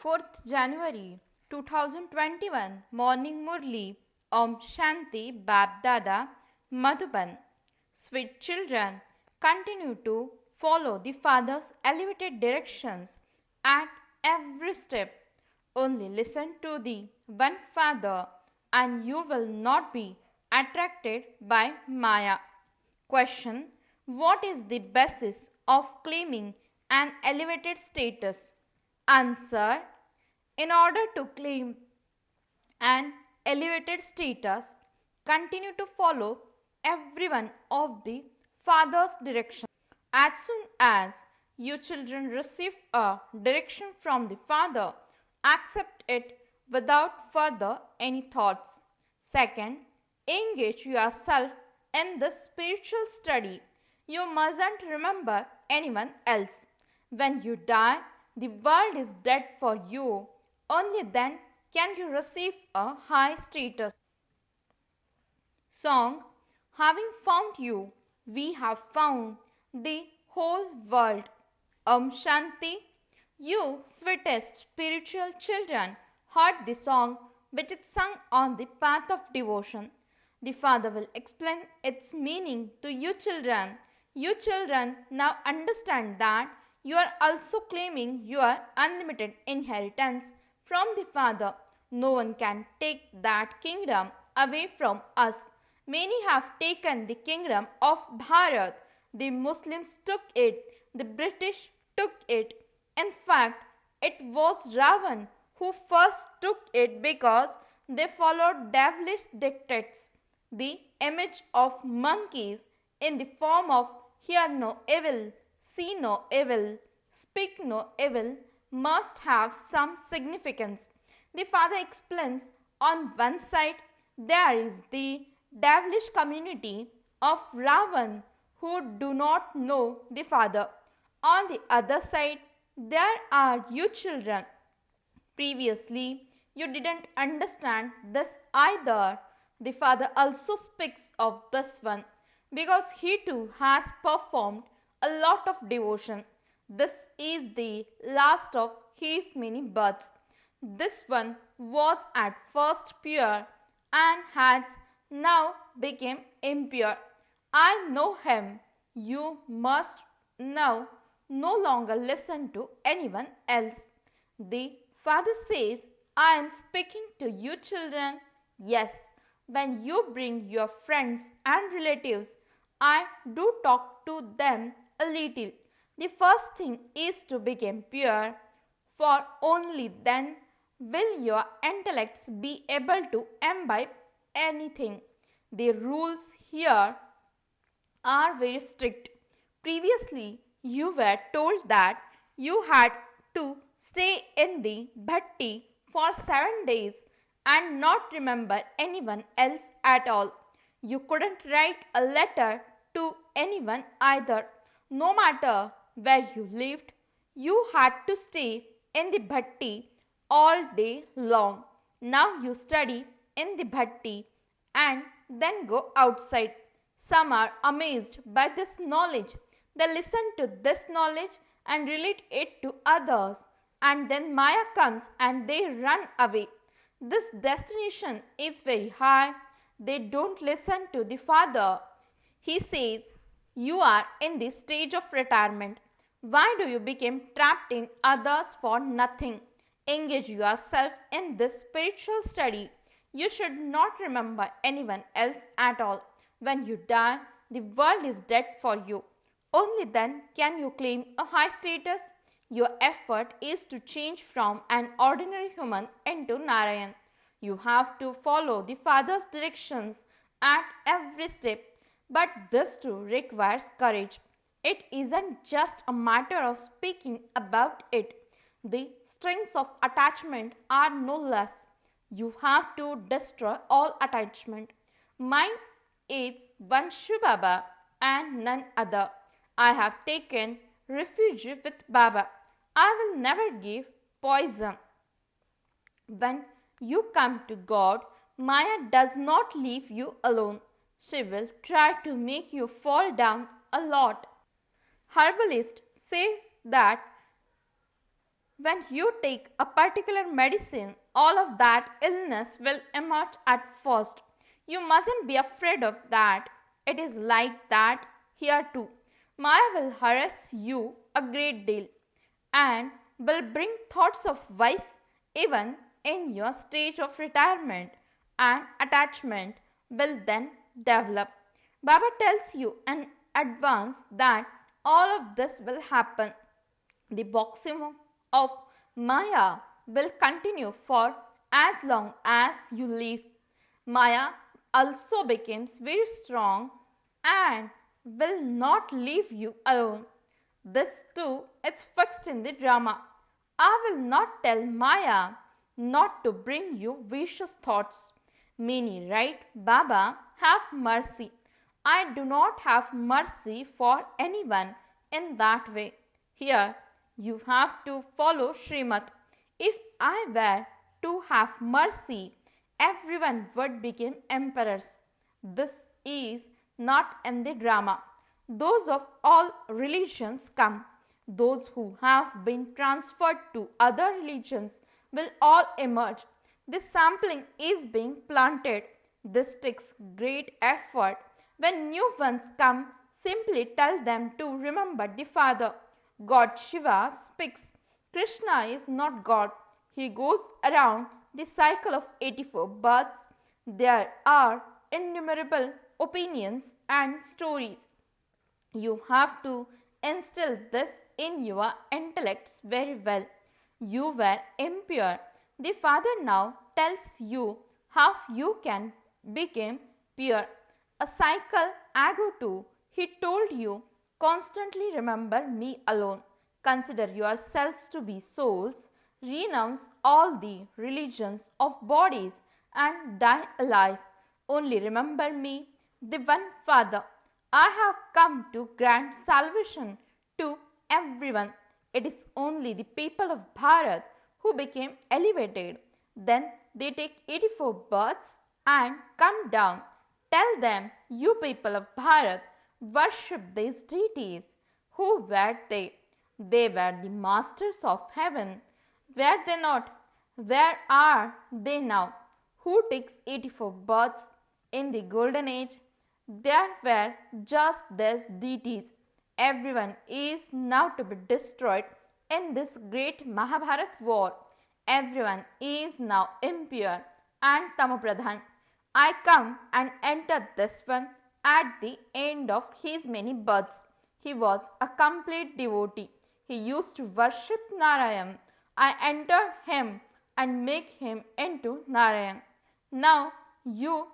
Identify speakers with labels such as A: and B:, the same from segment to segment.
A: 4th January 2021 Morning Murli Om Shanti Bab Dada Madhuban. Sweet children, continue to follow the Father's elevated directions at every step. Only listen to the one Father and you will not be attracted by Maya. Question: what is the basis of claiming an elevated status? Answer: in order to claim an elevated status, continue to follow every one of the Father's directions. As soon as you children receive a direction from the Father, accept it without further any thoughts. Second, engage yourself in the spiritual study. You mustn't remember anyone else. When you die, the world is dead for you. Only then can you receive a high status. Song: having found you, we have found the whole world. Om Shanti. You sweetest spiritual children heard the song which is sung on the path of devotion. The Father will explain its meaning to you children. You children now understand that you are also claiming your unlimited inheritance from the Father. No one can take that kingdom away from us. Many have taken the kingdom of Bharat. The Muslims took it, the British took it. In fact, it was Ravan who first took it because they followed devilish dictates. The image of monkeys in the form of hear no evil, see no evil, speak no evil must have some significance. The Father explains on one side there is the devilish community of Ravan who do not know the Father. On the other side, there are you children. Previously, you didn't understand this either. The Father also speaks of this one because he too has performed a lot of devotion. This is the last of his many births. This one was at first pure and has now become impure. I know him. You must now no longer listen to anyone else. The Father says, I am speaking to you children. Yes, when you bring your friends and relatives, I do talk to them a little. The first thing is to become pure, for only then will your intellects be able to imbibe anything. The rules here are very strict. Previously, you were told that you had to stay in the bhatti for 7 days and not remember anyone else at all. You couldn't write a letter to anyone either. No matter where you lived, you had to stay in the bhatti all day long. Now you study in the bhatti and then go outside. Some are amazed by this knowledge. They listen to this knowledge and relate it to others, and then Maya comes and they run away. This destination is very high. They don't listen to the Father. He says, you are in the stage of retirement. Why do you become trapped in others for nothing? Engage yourself in this spiritual study. You should not remember anyone else at all. When you die, the world is dead for you. Only then can you claim a high status. Your effort is to change from an ordinary human into Narayan. You have to follow the Father's directions at every step, but this too requires courage. It isn't just a matter of speaking about it. The strings of attachment are no less. You have to destroy all attachment. Mine is one Shiv Baba and none other. I have taken refuge with Baba. I will never give poison. When you come to God, Maya does not leave you alone. She will try to make you fall down a lot. Herbalist says that when you take a particular medicine, all of that illness will emerge at first. You mustn't be afraid of that. It is like that here too. Maya will harass you a great deal and will bring thoughts of vice even in your stage of retirement, and attachment will then develop. Baba tells you in advance that all of this will happen. The boxing of Maya will continue for as long as you live. Maya also becomes very strong and will not leave you alone. This too is fixed in the drama. I will not tell Maya not to bring you vicious thoughts. Many write, Baba, have mercy. I do not have mercy for anyone in that way. Here you have to follow Srimad. If I were to have mercy, everyone would become emperors. This is not in the drama. Those of all religions come. Those who have been transferred to other religions will all emerge. This sampling is being planted. This takes great effort. When new ones come, simply tell them to remember the Father. God Shiva speaks. Krishna is not God. He goes around the cycle of 84 births. There are innumerable opinions and stories. You have to instill this in your intellects very well. You were impure. The Father now tells you how you can become pure. A cycle ago too, he told you, constantly remember me alone. Consider yourselves to be souls. Renounce all the religions of bodies and die alive. Only remember me, the one Father. I have come to grant salvation to everyone. It is only the people of Bharat who became elevated. Then they take 84 births and come down. Tell them, you people of Bharat, worship these deities. Who were they? They were the masters of heaven. Were they not? Where are they now? Who takes 84 births in the golden age? There were just these deities. Everyone is now to be destroyed in this great Mahabharat war. Everyone is now impure and tamopradhan. I come and enter this one at the end of his many births. He was a complete devotee. He used to worship Narayan. I enter him and make him into Narayan. Now you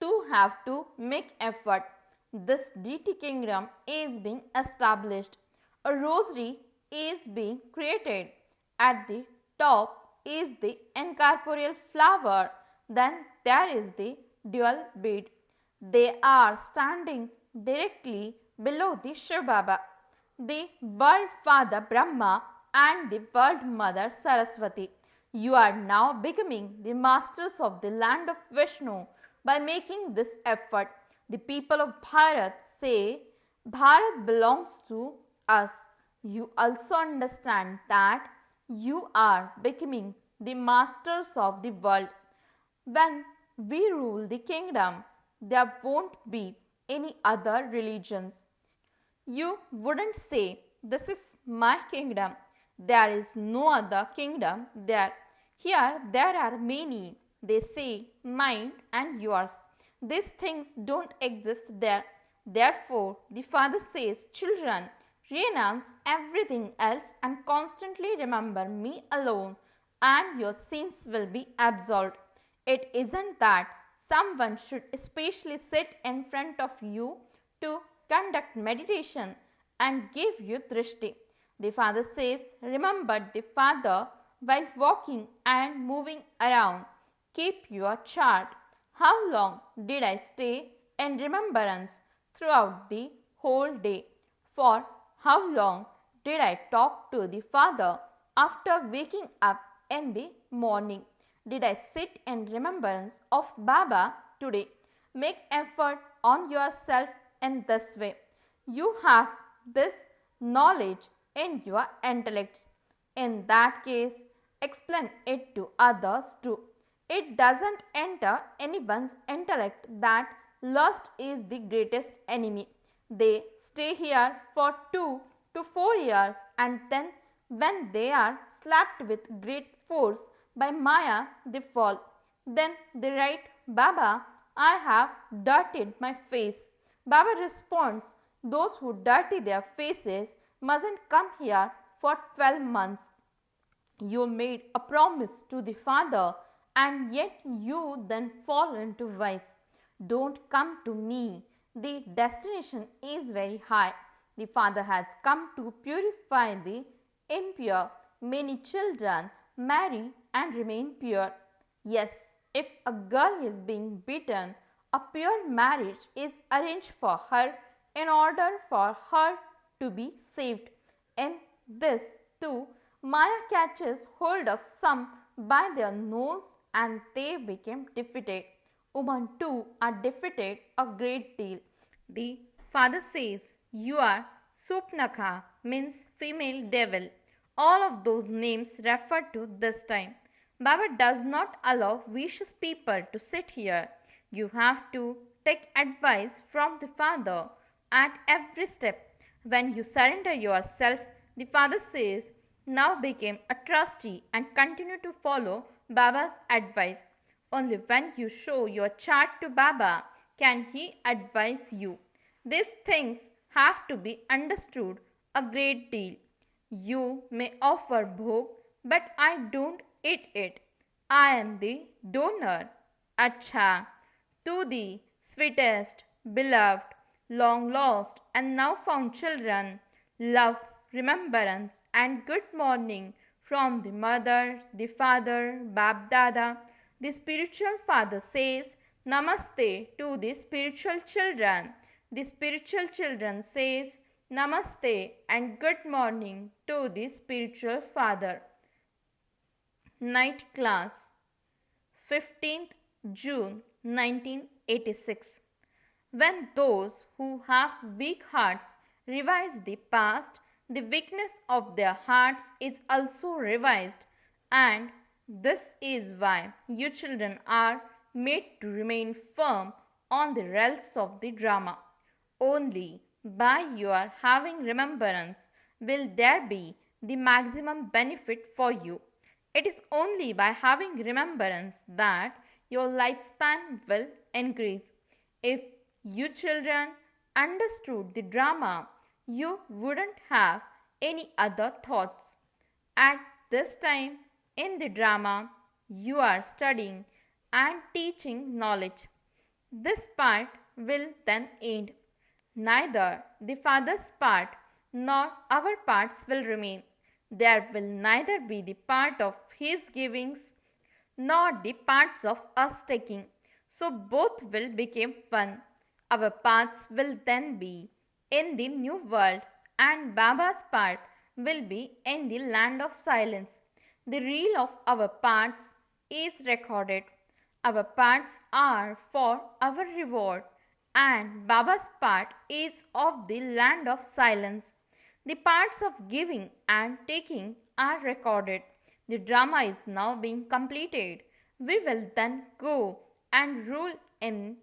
A: too have to make effort. This deity kingdom is being established. A rosary is being created. At the top is the incorporeal flower. Then there is the dual bead. They are standing directly below the Shiv Baba, the world father Brahma and the world mother Saraswati. You are now becoming the masters of the land of Vishnu by making this effort. The people of Bharat say Bharat belongs to us. You also understand that you are becoming the masters of the world. When we rule the kingdom, there won't be any other religions. You wouldn't say, this is my kingdom. There is no other kingdom there. Here there are many. They say mine and yours. These things don't exist there. Therefore, the Father says, children, renounce everything else and constantly remember me alone, and your sins will be absolved. It isn't that someone should especially sit in front of you to conduct meditation and give you drishti. The Father says, remember the Father while walking and moving around. Keep your chart. How long did I stay in remembrance throughout the whole day? For how long did I talk to the Father after waking up in the morning? Did I sit in remembrance of Baba today? Make effort on yourself in this way. You have this knowledge in your intellects. In that case, explain it to others too. It doesn't enter anyone's intellect that lust is the greatest enemy. They stay here for 2 to 4 years and then, when they are slapped with great force by Maya, they fall. Then they write, Baba, I have dirtied my face. Baba responds, those who dirty their faces mustn't come here for 12 months. You made a promise to the Father, and yet you then fall into vice. Don't come to me. The destination is very high. The Father has come to purify the impure. Many children marry and remain pure. Yes, if a girl is being beaten, a pure marriage is arranged for her in order for her to be saved. In this, too, Maya catches hold of some by their nose and they became defeated. Women too are defeated a great deal. The Father says, You are Supnakha, means female devil. All of those names refer to this time. Baba does not allow vicious people to sit here. You have to take advice from the Father at every step. When you surrender yourself, the Father says, now become a trustee and continue to follow Baba's advice. Only when you show your chart to Baba can he advise you. These things have to be understood a great deal. You may offer bhog, but I don't eat it. I am the donor. Acha, to the sweetest, beloved, long lost, and now found children, love, remembrance, and good morning from the mother, the father, Bab Dada. The spiritual father says Namaste to the spiritual children. The spiritual children says Namaste and good morning to the spiritual father. Night class, 15th June 1986. When those who have weak hearts revise the past, the weakness of their hearts is also revised, and this is why you children are made to remain firm on the rails of the drama. Only by your having remembrance will there be the maximum benefit for you. It is only by having remembrance that your lifespan will increase. If you children understood the drama, you wouldn't have any other thoughts. At this time in the drama, you are studying and teaching knowledge. This part will then end. Neither the Father's part nor our parts will remain. There will neither be the part of His givings nor the parts of us taking. So both will become one. Our paths will then be in the new world and Baba's part will be in the land of silence. The reel of our parts is recorded. Our parts are for our reward and Baba's part is of the land of silence. The parts of giving and taking are recorded. The drama is now being completed. We will then go and rule in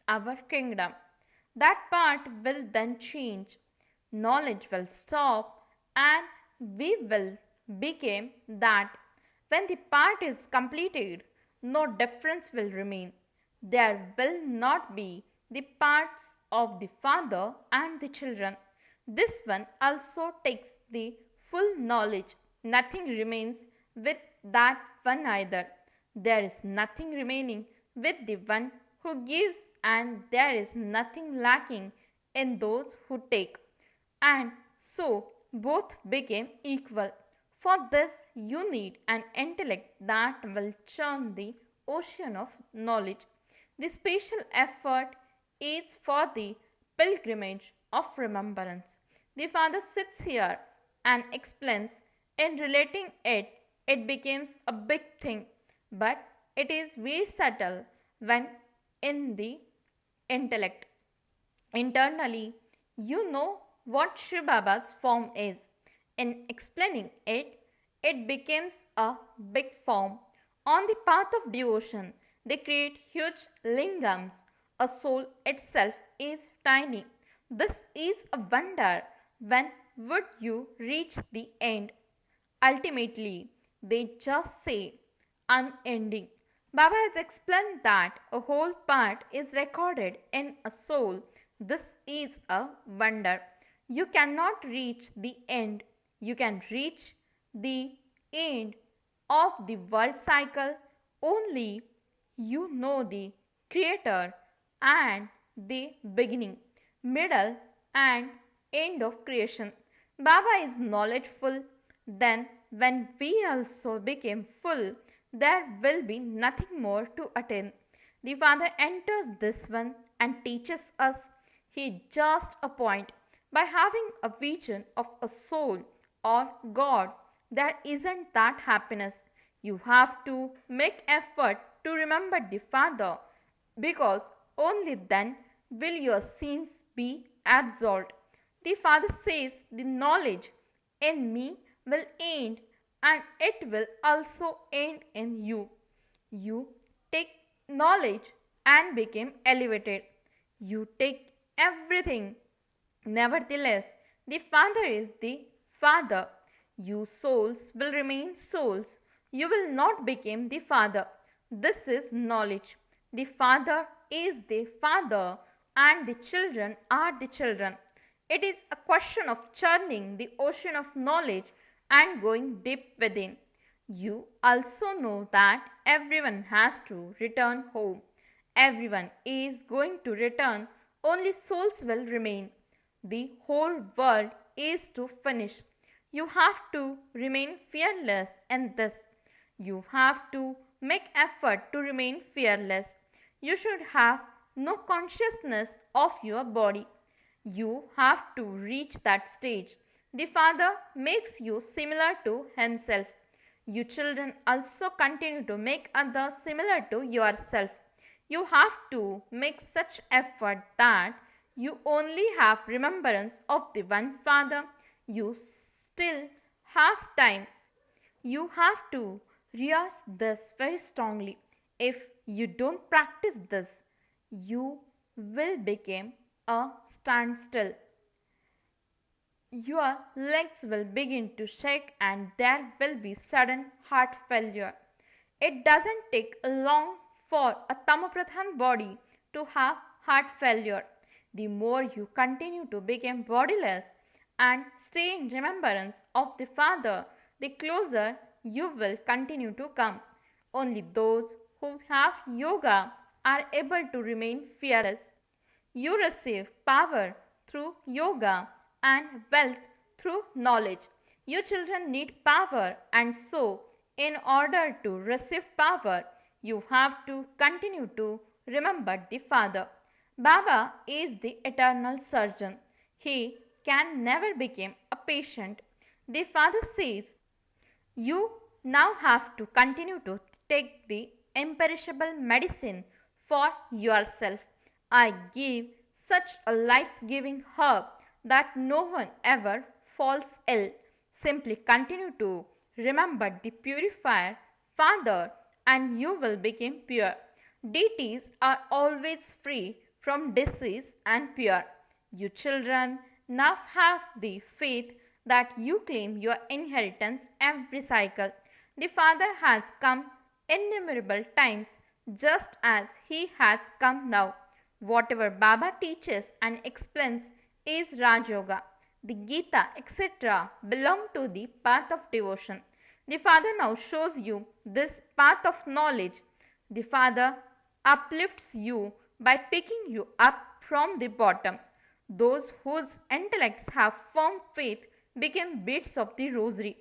A: our kingdom. That part will then change. Knowledge will stop and we will become that. When the part is completed, no difference will remain. There will not be the parts of the father and the children. This one also takes the full knowledge. Nothing remains with that one either. There is nothing remaining with the one who gives, and there is nothing lacking in those who take. And so both became equal. For this, you need an intellect that will churn the ocean of knowledge. The special effort is for the pilgrimage of remembrance. The Father sits here and explains. In relating it, it becomes a big thing, but it is very subtle when in the intellect. Internally, you know what Shri Baba's form is. In explaining it, it becomes a big form. On the path of devotion, they create huge lingams. A soul itself is tiny. This is a wonder. When would you reach the end? Ultimately, they just say unending. Baba has explained that a whole part is recorded in a soul. This is a wonder. You cannot reach the end. You can reach the end of the world cycle only you know the creator and the beginning, middle, and end of creation. Baba is knowledgeful. Then, when we also became full, there will be nothing more to attain. The Father enters this one and teaches us. He just a point. By having a vision of a soul or God, there isn't that happiness. You have to make effort to remember the Father, because only then will your sins be absolved. The Father says, the knowledge in me will end, and it will also end in you. You take knowledge and become elevated. You take everything. Nevertheless, the Father is the Father. You souls will remain souls. You will not become the Father. This is knowledge. The Father is the Father, and the children are the children. It is a question of churning the ocean of knowledge and going deep within. You also know that everyone has to return home. Everyone is going to return, only souls will remain. The whole world is to finish. You have to remain fearless in this. You have to make effort to remain fearless. You should have no consciousness of your body. You have to reach that stage. The Father makes you similar to Himself. You children also continue to make others similar to yourself. You have to make such effort that you only have remembrance of the one Father. You still have time. You have to rehearse this very strongly. If you don't practice this, you will become a standstill. Your legs will begin to shake and there will be sudden heart failure. It doesn't take long for a Tamapradhan body to have heart failure. The more you continue to become bodiless and stay in remembrance of the Father, the closer you will continue to come. Only those who have yoga are able to remain fearless. You receive power through yoga and wealth through knowledge. You children need power, and so, in order to receive power, you have to continue to remember the Father. Baba is the eternal surgeon. He can never become a patient. The Father says, you now have to continue to take the imperishable medicine for yourself. I give such a life giving herb that no one ever falls ill. Simply continue to remember the purifier, Father, and you will become pure. Deities are always free from disease and pure. You children now have the faith that you claim your inheritance every cycle. The Father has come innumerable times just as He has come now. Whatever Baba teaches and explains is Raj Yoga. The Gita, etc., belong to the path of devotion. The Father now shows you this path of knowledge. The Father uplifts you by picking you up from the bottom. Those whose intellects have firm faith become beads of the rosary.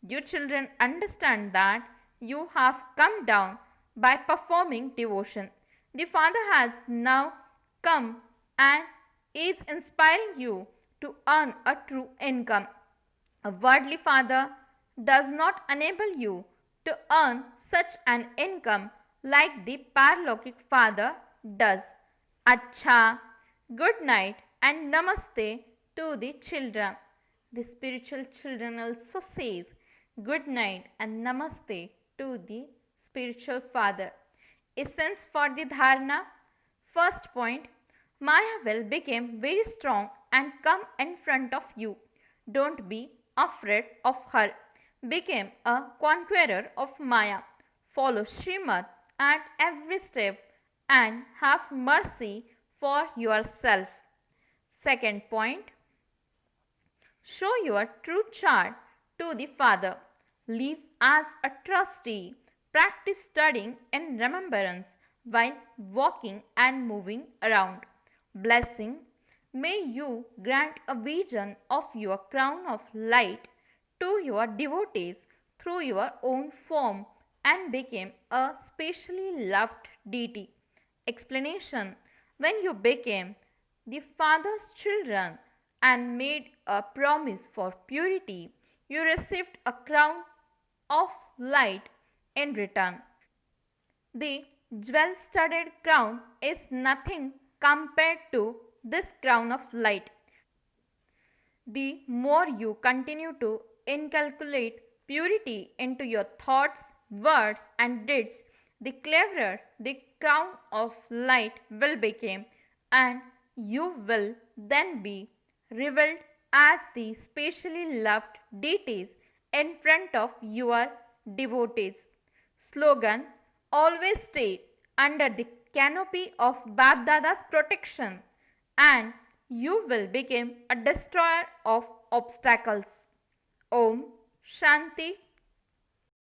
A: You children understand that you have come down by performing devotion. The Father has now come and is inspiring you to earn a true income. A worldly father does not enable you to earn such an income like the Paralokik Father does. Acha, good night and namaste to the children. The spiritual children also says, Good night and namaste to the spiritual father. Essence for the dharana. First point, Maya will become very strong and come in front of you. Don't be afraid of her. Become a conqueror of Maya. Follow Srimad at every step and have mercy for yourself. Second point, show your true chart to the Father. Live as a trustee. Practice studying in remembrance while walking and moving around. Blessing. May you grant a vision of your crown of light to your devotees through your own form and became a specially loved deity. Explanation. When you became the Father's children and made a promise for purity, you received a crown of light in return. The jewel studded crown is nothing compared to this crown of light. The more you continue to inculcate purity into your thoughts, words, and deeds, the clearer the crown of light will become, and you will then be revealed as the specially loved deities in front of your devotees. Slogan: Always stay under the canopy of Bapdada's protection and you will become a destroyer of obstacles. Om Shanti